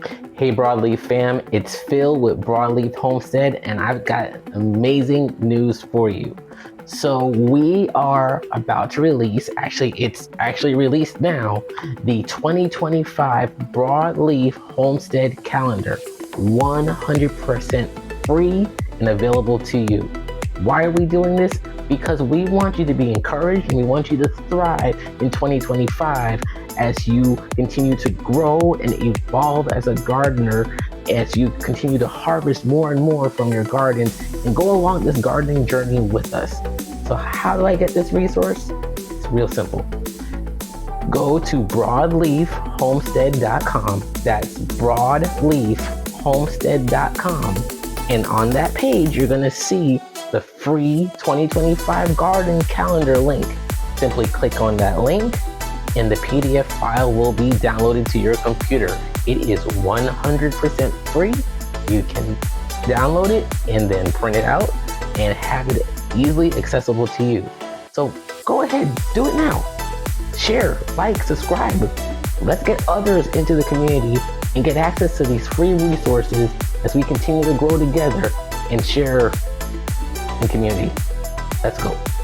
Hey Broadleaf fam, it's Phil with Broadleaf Homestead, and I've got amazing news for you. So we are about to release, it's actually released now, the 2025 Broadleaf Homestead Calendar, 100% free and available to you. Why are we doing this? Because we want you to be encouraged and we want you to thrive in 2025 as you continue to grow and evolve as a gardener, as you continue to harvest more and more from your garden and go along this gardening journey with us. So how do I get this resource? It's real simple. Go to broadleafhomestead.com. That's broadleafhomestead.com. And on that page, you're going to see the free 2025 garden calendar link. Simply click on that link and the PDF file will be downloaded to your computer. It is 100% free. You can download it and then print it out and have it easily accessible to you. So go ahead, do it now. Share, like, subscribe. Let's get others into the community and get access to these free resources as we continue to grow together and share in community. Let's go.